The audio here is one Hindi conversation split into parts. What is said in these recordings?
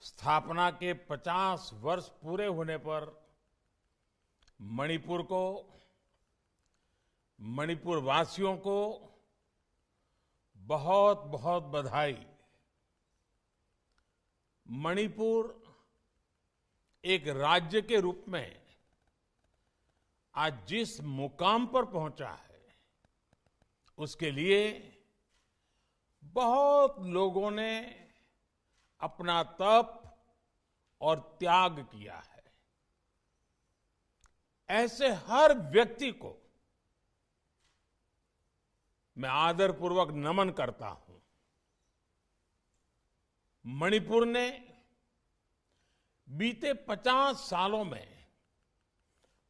स्थापना के 50 वर्ष पूरे होने पर मणिपुर को, मणिपुर वासियों को बहुत बहुत बधाई। मणिपुर एक राज्य के रूप में आज जिस मुकाम पर पहुंचा है, उसके लिए बहुत लोगों ने अपना तप और त्याग किया है। ऐसे हर व्यक्ति को मैं आदरपूर्वक नमन करता हूं। मणिपुर ने बीते 50 सालों में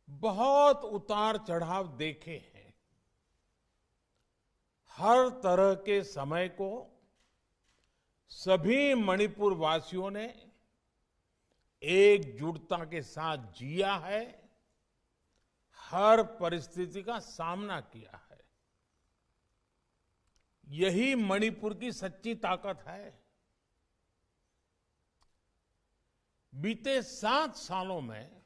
बहुत उतार चढ़ाव देखे हैं। हर तरह के समय को सभी मणिपुर वासियों ने एकजुटता के साथ जिया है, हर परिस्थिति का सामना किया है। यही मणिपुर की सच्ची ताकत है। बीते 7 सालों में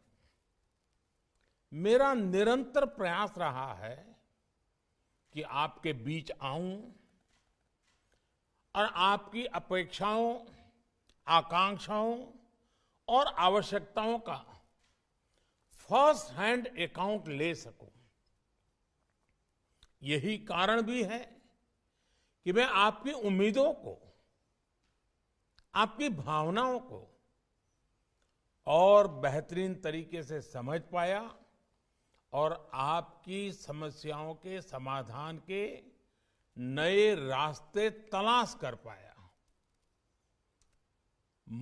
मेरा निरंतर प्रयास रहा है कि आपके बीच आऊं और आपकी अपेक्षाओं, आकांक्षाओं और आवश्यकताओं का फर्स्ट हैंड अकाउंट ले सकूं। यही कारण भी है कि मैं आपकी उम्मीदों को, आपकी भावनाओं को और बेहतरीन तरीके से समझ पाया और आपकी समस्याओं के समाधान के नए रास्ते तलाश कर पाया।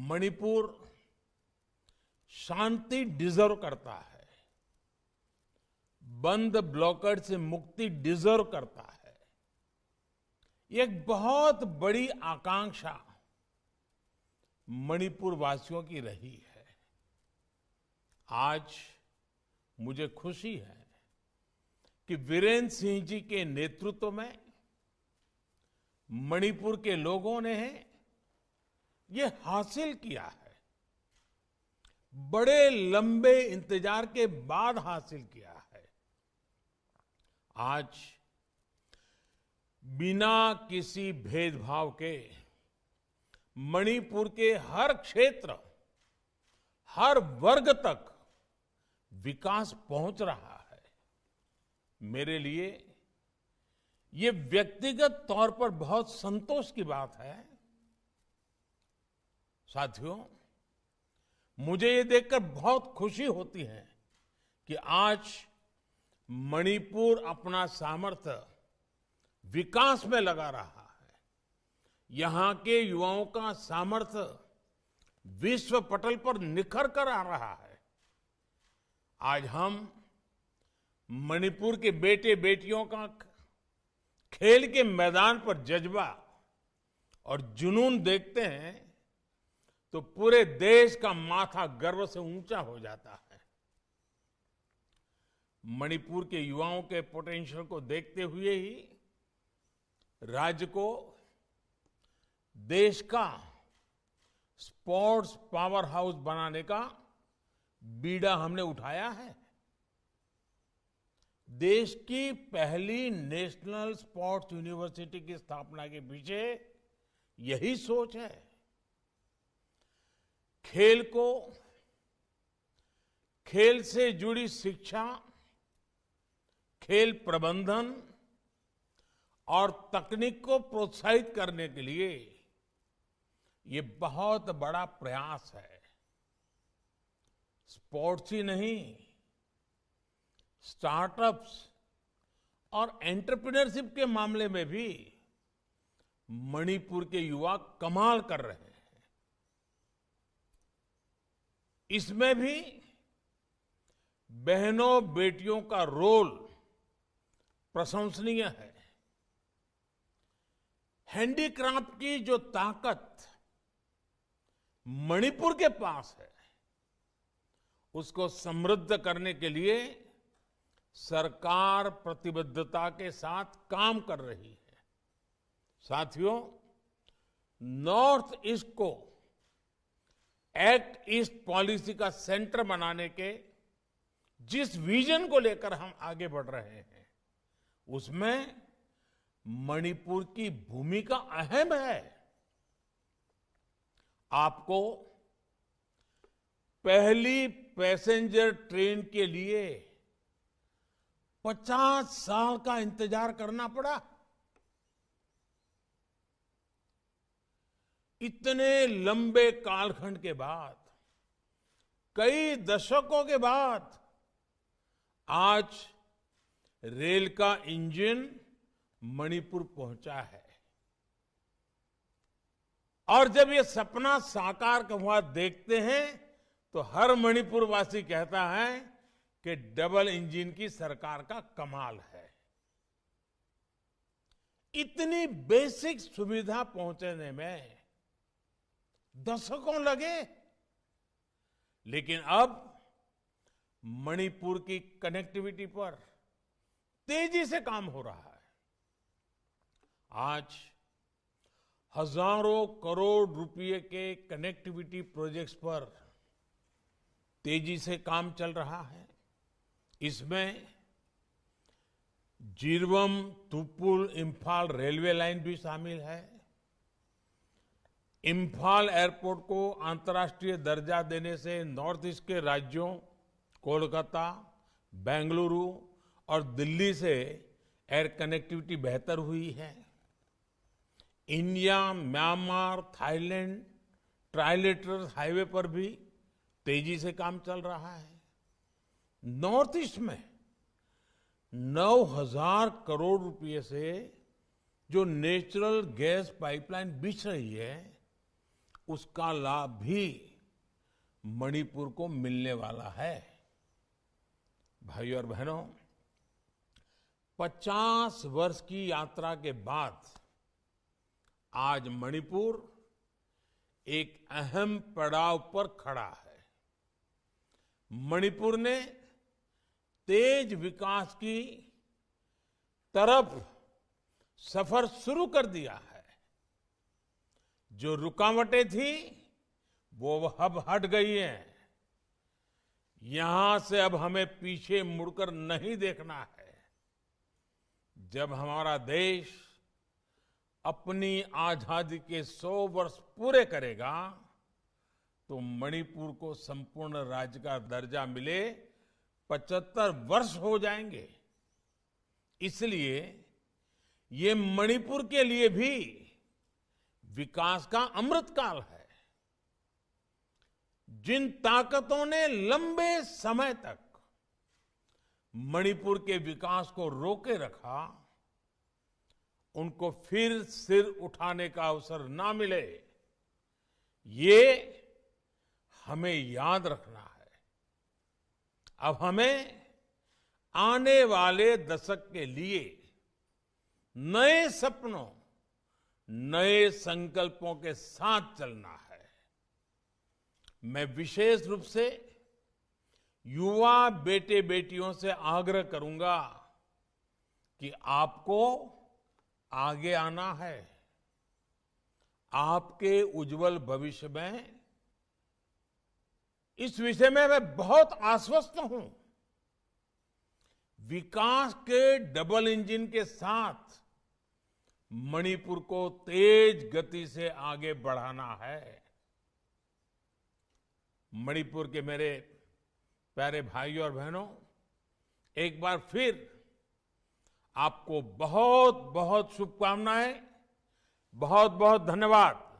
मणिपुर शांति डिजर्व करता है, बंद ब्लॉकेड से मुक्ति डिजर्व करता है। ये एक बहुत बड़ी आकांक्षा मणिपुर वासियों की रही है। आज मुझे खुशी है कि वीरेंद्र सिंह जी के नेतृत्व में मणिपुर के लोगों ने ये हासिल किया है। बड़े लंबे इंतजार के बाद हासिल किया है। आज बिना किसी भेदभाव के मणिपुर के हर क्षेत्र, हर वर्ग तक विकास पहुंच रहा है। मेरे लिए ये व्यक्तिगत तौर पर बहुत संतोष की बात है। साथियों, मुझे ये देखकर बहुत खुशी होती है कि आज मणिपुर अपना सामर्थ्य विकास में लगा रहा है। यहां के युवाओं का सामर्थ्य विश्व पटल पर निखर कर आ रहा है। आज हम मणिपुर के बेटे बेटियों का खेल के मैदान पर जज्बा और जुनून देखते हैं तो पूरे देश का माथा गर्व से ऊंचा हो जाता है। मणिपुर के युवाओं के पोटेंशियल को देखते हुए ही राज्य को देश का स्पोर्ट्स पावर हाउस बनाने का बीड़ा हमने उठाया है। देश की पहली नेशनल स्पोर्ट्स यूनिवर्सिटी की स्थापना के पीछे यही सोच है। खेल को, खेल से जुड़ी शिक्षा, खेल प्रबंधन और तकनीक को प्रोत्साहित करने के लिए ये बहुत बड़ा प्रयास है। स्पोर्ट्स ही नहीं, स्टार्टअप्स और एंटरप्रेन्योरशिप के मामले में भी मणिपुर के युवा कमाल कर रहे हैं। इसमें भी बहनों बेटियों का रोल प्रशंसनीय है। हैंडीक्राफ्ट की जो ताकत मणिपुर के पास है, उसको समृद्ध करने के लिए सरकार प्रतिबद्धता के साथ काम कर रही है। साथियों, नॉर्थ ईस्ट को एक्ट ईस्ट पॉलिसी का सेंटर बनाने के जिस विजन को लेकर हम आगे बढ़ रहे हैं, उसमें मणिपुर की भूमिका अहम है। आपको पहली पैसेंजर ट्रेन के लिए 50 साल का इंतजार करना पड़ा। इतने लंबे कालखंड के बाद, कई दशकों के बाद आज रेल का इंजन मणिपुर पहुंचा है। और जब ये सपना साकार हुआ देखते हैं तो हर मणिपुर वासी कहता है कि डबल इंजन की सरकार का कमाल है। इतनी बेसिक सुविधा पहुंचने में दशकों लगे, लेकिन अब मणिपुर की कनेक्टिविटी पर तेजी से काम हो रहा है। आज हजारों करोड़ रुपए के कनेक्टिविटी प्रोजेक्ट्स पर तेजी से काम चल रहा है। इसमें जिरवम तुपुल इंफाल रेलवे लाइन भी शामिल है। इंफाल एयरपोर्ट को अंतर्राष्ट्रीय दर्जा देने से नॉर्थ ईस्ट के राज्यों कोलकाता, बेंगलुरु और दिल्ली से एयर कनेक्टिविटी बेहतर हुई है। India, Myanmar, Thailand trilateral highway पर भी तेजी से काम चल रहा है। नॉर्थ ईस्ट में 9,000 करोड़ रुपए से जो नेचुरल गैस पाइपलाइन बिछ रही है, उसका लाभ भी मणिपुर को मिलने वाला है। भाइयों और बहनों, 50 वर्ष की यात्रा के बाद आज मणिपुर एक अहम पड़ाव पर खड़ा है। मणिपुर ने तेज विकास की तरफ सफर शुरू कर दिया है। जो रुकावटें थी वो अब हट गई हैं। यहां से अब हमें पीछे मुड़कर नहीं देखना है। जब हमारा देश अपनी आजादी के 100 वर्ष पूरे करेगा तो मणिपुर को संपूर्ण राज्य का दर्जा मिले 75 वर्ष हो जाएंगे। इसलिए ये मणिपुर के लिए भी विकास का अमृतकाल है। जिन ताकतों ने लंबे समय तक मणिपुर के विकास को रोके रखा, उनको फिर सिर उठाने का अवसर ना मिले, ये हमें याद रखना है। अब हमें आने वाले दशक के लिए नए सपनों, नए संकल्पों के साथ चलना है। मैं विशेष रूप से युवा बेटे बेटियों से आग्रह करूंगा कि आपको आगे आना है। आपके उज्जवल भविष्य में इस विषय में मैं बहुत आश्वस्त हूं। विकास के डबल इंजन के साथ मणिपुर को तेज गति से आगे बढ़ाना है। मणिपुर के मेरे प्यारे भाइयों और बहनों, एक बार फिर आपको बहुत बहुत शुभकामनाएं, बहुत बहुत धन्यवाद।